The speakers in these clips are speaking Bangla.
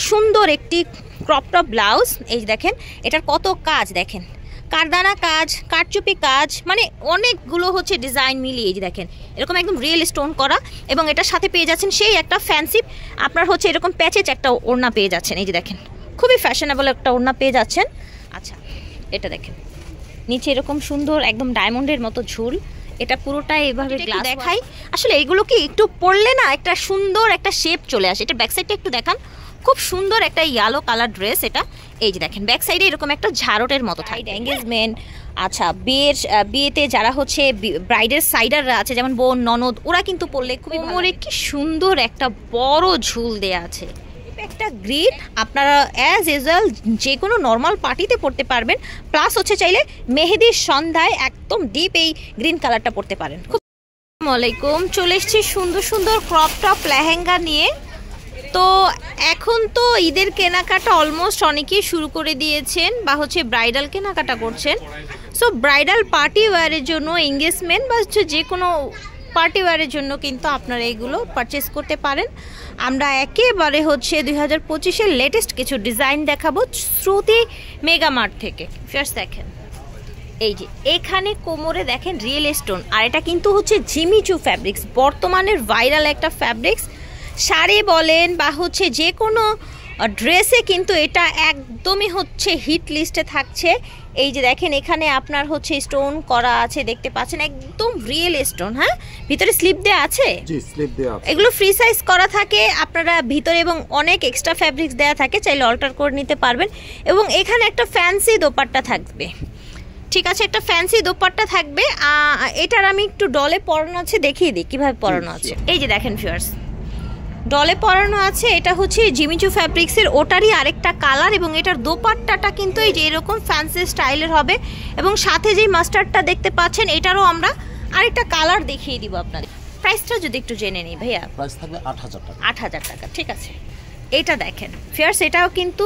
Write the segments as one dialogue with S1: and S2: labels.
S1: সুন্দর একটি ক্রপ টপ ব্লাউজ। এই দেখেন এটার কত কাজ, দেখেন কারদানা কাজ, কারচুপি কাজ, মানে অনেকগুলো হচ্ছে ডিজাইন মিলিয়ে এই যে দেখেন এরকম একদম রিয়েল স্টোন করা, এবং এটার সাথে পেয়ে যাচ্ছেন সেই একটা ফ্যান্সি আপনার হচ্ছে এরকম প্যাচেজ একটা ওড়না পেয়ে যাচ্ছেন। এই যে দেখেন খুবই ফ্যাশনেবল একটা ওড়না পেয়ে যাচ্ছেন। আচ্ছা এটা দেখেন নিচে এরকম সুন্দর একদম ডায়মন্ডের মতো ঝুল, এটা পুরোটা এইভাবে গ্লাস দেখাই। আসলে এইগুলো কি একটু পরলে না একটা সুন্দর একটা শেপ চলে আসে। এটা ব্যাক সাইডটা একটু দেখান, খুব সুন্দর একটা ইয়েলো কালার ড্রেস এটা। এই যে দেখেন ব্যাক সাইডে এরকম একটা ঝাড়টের মতো থাকে এঙ্গেজমেন্ট। আচ্ছা বিয়েতে যারা হচ্ছে ব্রাইডের সাইডাররা আছে যেমন বোন ননদ, ওরা কিন্তু পরলে খুবই কোমরে কি সুন্দর একটা বড় ঝুল দেয়া আছে। একটা গ্রিন আপনারা অ্যাজ ইউজুয়াল যে কোনো নর্মাল পার্টিতে পরতে পারবেন, প্লাস হচ্ছে চাইলে মেহেদির সন্ধ্যায় একদম ডিপ এই গ্রিন কালারটা পরতে পারেন। খুব আসসালামু আলাইকুম, চলে এসেছি সুন্দর সুন্দর ক্রপ টপ লেহেঙ্গা নিয়ে। তো এখন তো ঈদের কেনাকাটা অলমোস্ট অনেকেই শুরু করে দিয়েছেন বা হচ্ছে ব্রাইডাল কেনাকাটা করছেন। সো ব্রাইডাল পার্টি ওয়্যারের জন্য, এঙ্গেজমেন্ট বা হচ্ছে যে কোনো পার্টি ওয়্যারের জন্য কিন্তু আপনারা এগুলো পারচেস করতে পারেন। আমরা একেবারে হচ্ছে 2025-এর লেটেস্ট কিছু ডিজাইন দেখাবো শ্রুতি মেগা মার্ট থেকে। ফার্স্ট দেখেন এই যে এখানে কোমরে দেখেন রিয়েল স্টোন, আর এটা কিন্তু হচ্ছে জিমিচু ফ্যাব্রিক্স, বর্তমানের ভাইরাল একটা ফ্যাব্রিক্স। শাড়ি বলেন বা হচ্ছে যে কোনো ড্রেসে কিন্তু এটা একদমই হচ্ছে হিট লিস্টে থাকছে। এই যে দেখেন এখানে আপনার হচ্ছে স্টোন করা আছে, দেখতে পাচ্ছেন একদম রিয়েল স্টোন। হ্যাঁ, ভিতরে স্লিপ দেওয়া আছে,
S2: জি স্লিপ দেওয়া আছে।
S1: এগুলো ফ্রি সাইজ করা থাকে আপনারা ভিতরে, এবং অনেক এক্সট্রা ফ্যাব্রিক্স দেওয়া থাকে, চাইলে অল্টার করে নিতে পারবেন। এবং এখানে একটা ফ্যান্সি দোপাট্টা থাকবে, ঠিক আছে, একটা ফ্যান্সি দোপাট্টা থাকবে। এটার আমি একটু ডলে পরানো আছে, দেখিয়ে দিই কিভাবে পরানো আছে। এই যে দেখেন ভিউয়ার্স ডলে পরানো আছে, এটা হচ্ছে জিমিচু ফ্যাব্রিক্সের, ওটারই আরেকটা কালার। এবং এটার দোপাট্টাটা কিন্তু এই যে এরকম ফ্যান্সি স্টাইলের হবে, এবং সাথে যেই মাস্টার্ডটা দেখতে পাচ্ছেন এটারও আমরা আরেকটা কালার দেখিয়ে দিব আপনাদের। প্রাইসটা যদি একটু জেনে নিই ভাইয়া।
S2: প্রাইস থাকবে 8000 টাকা।
S1: 8000 টাকা, ঠিক আছে। এটা দেখেন ফিয়ার্স, এটাও কিন্তু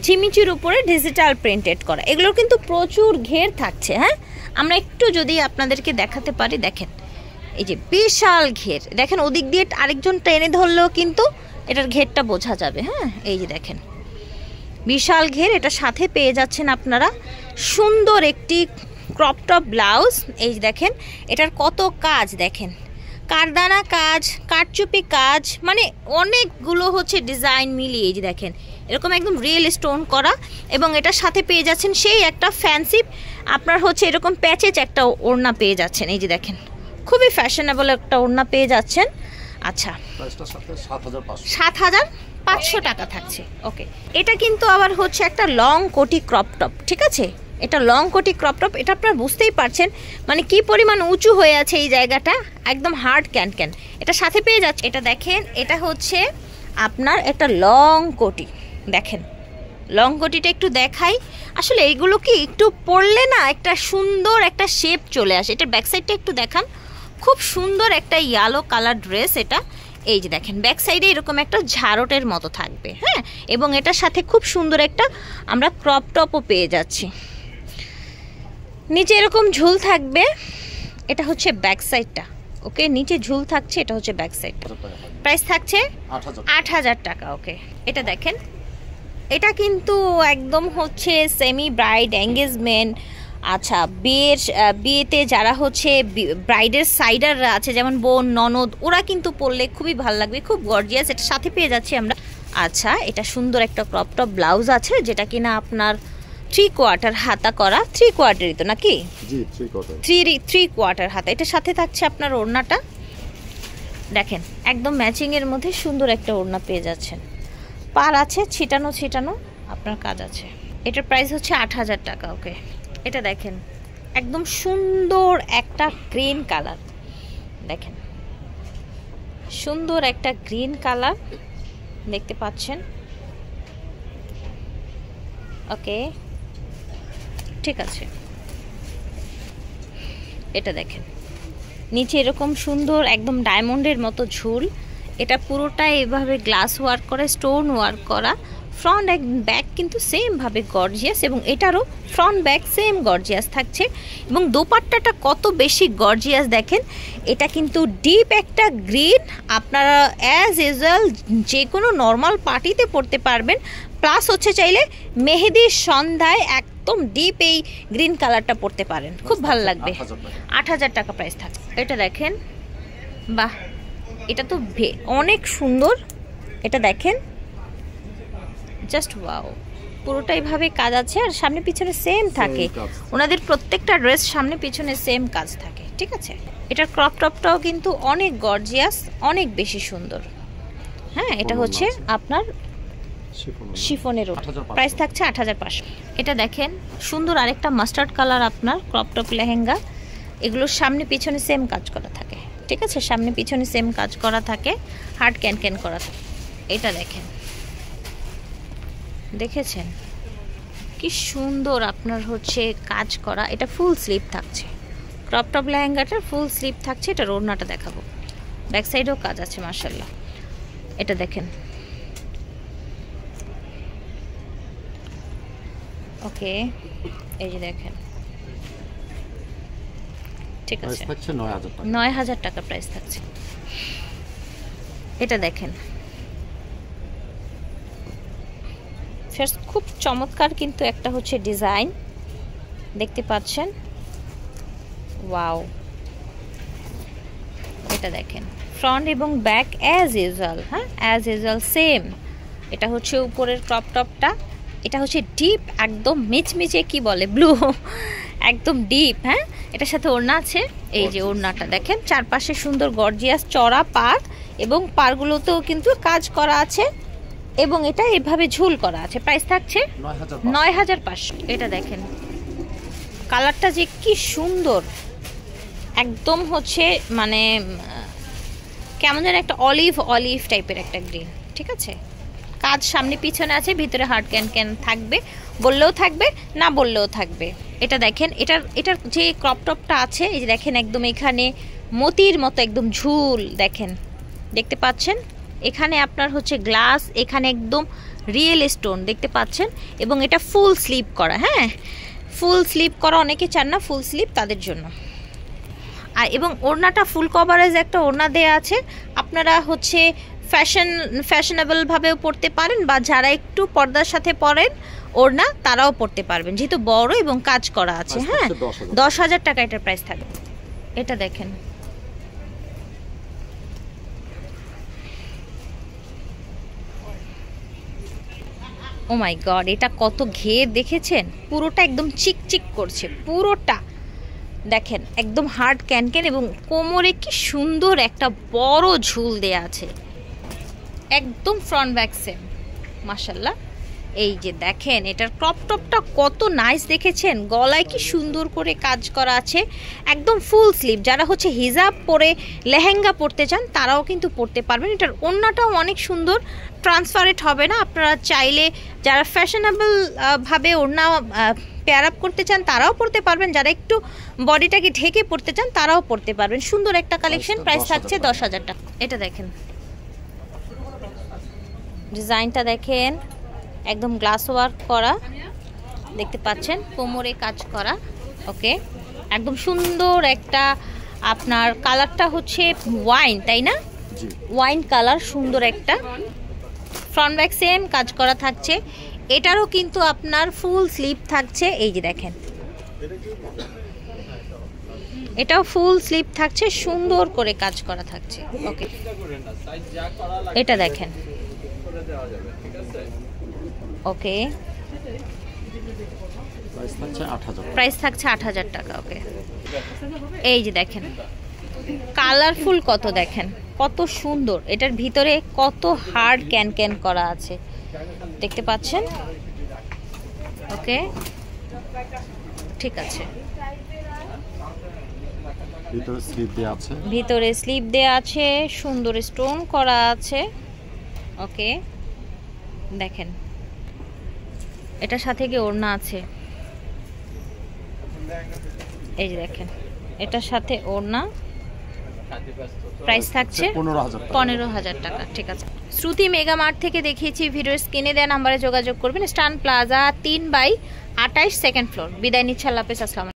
S1: জিমিচুর উপরে ডিজিটাল প্রিন্টেড করা, এগুলোর কিন্তু প্রচুর ঘের থাকছে। হ্যাঁ, আমরা একটু যদি আপনাদেরকে দেখাতে পারি, দেখেন এই যে বিশাল ঘের, দেখেন ওদিক দিয়ে আরেকজন টেনে ধরলেও কিন্তু এটার ঘেরটা বোঝা যাবে। হ্যাঁ, এই যে দেখেন বিশাল ঘের, এটা সাথে পেয়ে যাচ্ছেন আপনারা সুন্দর একটি ক্রপ টপ ব্লাউজ। এই যে দেখেন এটার কত কাজ, দেখেন কারদানা কাজ, কারচুপি কাজ, মানে অনেকগুলো হচ্ছে ডিজাইন মিলিয়ে এই যে দেখেন এরকম একদম রিয়েল স্টোন করা, এবং এটার সাথে পেয়ে যাচ্ছেন সেই একটা ফ্যান্সি আপনার হচ্ছে এরকম প্যাচেজ একটা ওড়না পেয়ে যাচ্ছেন। এই যে দেখেন খুবই ফ্যাশনেবল একটা ওড়না পেয়ে যাচ্ছেন। আচ্ছা,
S2: প্রাইসটা সাথে 7500।
S1: 7500 টাকা থাকছে। ওকে, এটা কিন্তু আবার হচ্ছে একটা লং কোটি ক্রপ টপ, ঠিক আছে, এটা লং কোটি ক্রপ টপ। এটা আপনারা বুঝতেই পারছেন মানে কি পরিমাণ উঁচু হয়ে আছে এই জায়গাটা, একদম হার্ড ক্যান। এটা সাথে পেয়ে যাচ্ছে। এটা দেখেন এটা হচ্ছে আপনার একটা লং কোটি, দেখেন লং কোটিটা একটু দেখাই। আসলে এইগুলো কি একটু পরলে না একটা সুন্দর একটা শেপ চলে আসে। এটার ব্যাক সাইডটা একটু দেখান, খুব সুন্দর একটা ইয়েলো কালার ড্রেস এটা। এই যে দেখেন ব্যাক সাইডে এরকম একটা ঝাড়টের মতো থাকবে। হ্যাঁ, এবং এটার সাথে খুব সুন্দর একটা আমরা ক্রপ টপও পেয়ে যাচ্ছি, নিচে এরকম ঝুল থাকবে। এটা হচ্ছে ব্যাক সাইডটা। ওকে, নিচে ঝুল থাকছে, এটা হচ্ছে ব্যাক সাইডটা। প্রাইস থাকছে 8000 টাকা। ওকে, এটা দেখেন এটা কিন্তু একদম হচ্ছে সেমি ব্রাইড এঙ্গেজমেন্ট। আচ্ছা, বিয়েতে যারা হচ্ছে ব্রাইডের সাইডাররা আছে যেমন বোন ননদ, ওরা কিন্তু পরলে খুবই ভালো লাগবে, খুব গর্জিয়াস। এটার সাথে পেয়ে যাচ্ছি আমরা। আচ্ছা, এটা সুন্দর একটা ক্রপ টপ ব্লাউজ আছে, যেটা কিনা আপনার 3/4 হাতা করা, 3/4ই তো নাকি?
S2: জি 3/4,
S1: 3/4 হাতা। এটার সাথে থাকছে আপনার ওড়নাটা, দেখেন একদম ম্যাচিং এর মধ্যে সুন্দর একটা ওড়না পেয়ে যাচ্ছেন। পার আছে ছিটানো আপনার কাজ আছে। এটার প্রাইস হচ্ছে 8000 টাকা। ওকে, এটা দেখেন একদম সুন্দর একটা গ্রিন কালার, দেখেন সুন্দর একটা গ্রিন কালার দেখতে পাচ্ছেন। ওকে, ঠিক আছে। এটা দেখেন নিচে এরকম সুন্দর একদম ডায়মন্ডের মতো ঝুল, এটা পুরোটা এভাবে গ্লাস ওয়ার্ক করা, স্টোন ওয়ার্ক করা। ফ্রন্ট ব্যাক কিন্তু সেম ভাবে গর্জিয়াস, এবং এটারও ফ্রন্ট ব্যাক সেম গর্জিয়াস থাকছে। এবং দোপাট্টাটা কত বেশি গর্জিয়াস দেখেন। এটা কিন্তু ডিপ একটা গ্রিন, আপনারা অ্যাজ ইউজুয়াল যে কোনো নর্মাল পার্টিতে পরতে পারবেন। প্লাস হচ্ছে চাইলে মেহেদির সন্ধ্যায় একদম ডিপ এই গ্রিন কালারটা পরতে পারেন, খুব ভালো লাগবে। 8,000 টাকা প্রাইস থাকবে। এটা দেখেন, বাহ, এটা তো অনেক সুন্দর। এটা দেখেন, জাস্ট ওয়াও, পুরোটাই ভাবে কাজ আছে, আর সামনে পিছনে সেম থাকে। ওনাদের প্রত্যেকটা ড্রেস সামনে পিছনে সেম কাজ থাকে, ঠিক আছে। এটার ক্রপ টপটাও কিন্তু অনেক গর্জিয়াস, অনেক বেশি সুন্দর। হ্যাঁ, এটা হচ্ছে আপনার শিফনের ওপর, প্রাইস থাকছে 8,500। এটা দেখেন সুন্দর আরেকটা মাস্টার্ড কালার আপনার ক্রপ টপ লেহেঙ্গা। এগুলোর সামনে পিছনে সেম কাজ করা থাকে, ঠিক আছে, সামনে পিছনে সেম কাজ করা থাকে, হার্ড ক্যান ক্যান করা থাকে। এটা দেখেন, দেখেছেন কি সুন্দর আপনার হচ্ছে কাজ করা। এটা ফুল স্লিভ থাকছে, ক্রপ টপ লেহেঙ্গাটার ফুল স্লিভ থাকছে। এটা ওড়নাটা দেখাবো, ব্যাক সাইডেও কাজ আছে মাশাআল্লাহ। এটা দেখেন, ওকে, এই যে দেখেন, ঠিক আছে, 9,000 টাকা প্রাইস থাকছে। এটা দেখেন, খুব চমৎকার কিন্তু একটা হচ্ছে ডিজাইন, দেখতে পাচ্ছেন, ওয়াও। এটা দেখেন ফ্রন্ট এবং ব্যাক অ্যাজ ইউজুয়াল, হ্যাঁ অ্যাজ ইউজুয়াল সেম। এটা হচ্ছে উপরের ক্রপ টপটা, এটা হচ্ছে ডিপ একদম মিচমিচে কি বলে ব্লু, একদম ডিপ। হ্যাঁ, এটার সাথে ওড়না আছে, এই যে ওড়নাটা দেখেন, চারপাশে সুন্দর গর্জিয়াস চড়া পাড়, এবং পাড়গুলোতেও কিন্তু কাজ করা আছে, এবং এটা এভাবে ঝুল করা আছে। প্রাইস থাকছে 9,500। এটা দেখেন কালারটা যে কি সুন্দর, একদম হচ্ছে মানে কেমন যেন একটা অলিভ টাইপের একটা গ্রিন, ঠিক আছে। কাজ সামনে পিছনে আছে, ভিতরে হার্ড ক্যান ক্যান থাকবে, বললেও থাকবে না বললেও থাকবে। এটা দেখেন, এটার যে ক্রপ টপটা আছে, এই যে দেখেন একদম এখানে মতির মতো একদম ঝুল দেখেন, দেখতে পাচ্ছেন। এখানে আপনার হচ্ছে গ্লাস, এখানে একদম রিয়েল স্টোন দেখতে পাচ্ছেন, এবং এটা ফুল স্লিভ করা। হ্যাঁ, ফুল স্লিভ করা, অনেকে চান না ফুল স্লিভ, তাদের জন্য। আর এবং ওড়নাটা ফুল কভারেজ একটা ওড়না দেয়া আছে। আপনারা হচ্ছে ফ্যাশনেবল ভাবেও পড়তে পারেন, বা যারা একটু পর্দার সাথে পরেন ওড়না তারাও পড়তে পারবেন, যেহেতু বড় এবং কাজ করা আছে। হ্যাঁ, 10,000 টাকা এটার প্রাইস থাকবে। এটা দেখেন, ও মাই গড, এটা কত ঘের দেখেছেন, পুরোটা একদম চিকচিক করছে, পুরোটা দেখেন একদম হার্ড ক্যানক্যান, এবং কোমরে কি সুন্দর একটা বড় ঝুল দেয়া আছে, একদম ফ্রন্ট ব্যাক সেম মাশাআল্লাহ। এই যে দেখেন এটার ক্রপ টপটা কত নাইস দেখেছেন, গলায় কি সুন্দর করে কাজ করা আছে, একদম ফুল স্লিভ। যারা হচ্ছে হিজাব পরে লেহেঙ্গা পরতে চান তারাও কিন্তু পরতে পারবেন। এটার ওড়নাটাও অনেক সুন্দর, ট্রান্সপারেন্ট হবে না। আপনারা চাইলে যারা ফ্যাশনেবল ভাবে ওড়না পেয়ার আপ করতে চান তারাও পরতে পারবেন, যারা একটু বডিটাকে ঢেকে পরতে চান তারাও পরতে পারবেন। সুন্দর একটা কালেকশন, প্রাইস থাকছে 10,000 টাকা। এটা দেখেন ডিজাইনটা, দেখেন একদম গ্লাস ওয়ার্ক করা, দেখতে পাচ্ছেন কোমরে কাজ করা। ওকে, একদম সুন্দর একটা আপনার কালারটা হচ্ছে ওয়াইন, তাই না? ওয়াইন কালার, সুন্দর একটা ফ্রন্ট ব্যাক সেম কাজ করা থাকছে। এটারও কিন্তু আপনার ফুল স্লিভ থাকছে, এই যে দেখেন এটাও ফুল স্লিভ থাকছে, সুন্দর করে কাজ করা থাকছে। ওকে, এটা দেখেন, ওকে, প্রাইস থাকছে 8,000 টাকা। ওকে, এই যে দেখেন কালারফুল কত, দেখেন কত সুন্দর, এটার ভিতরে কত হার্ড ক্যান ক্যান করা আছে, দেখতে পাচ্ছেন। ওকে, ঠিক আছে, ভিতরে স্লিভ দেয়া আছে, সুন্দর স্টোন করা আছে। ওকে, দেখেন এটার সাথে কি ওড়না আছে, এই যে দেখেন এটার সাথে ওড়না, প্রাইস থাকছে 15,000 টাকা। ঠিক আছে, শ্রুতি মেগা মার্ট থেকে দেখিয়েছি, ভিডিওর স্ক্রিনে দেওয়া নাম্বারে যোগাযোগ করবেন। স্টান প্লাজা 3/28 সেকেন্ড ফ্লোর। বিদায় নিচ্ছে, আল্লাহ হাফেজ, আসসালামু আলাইকুম।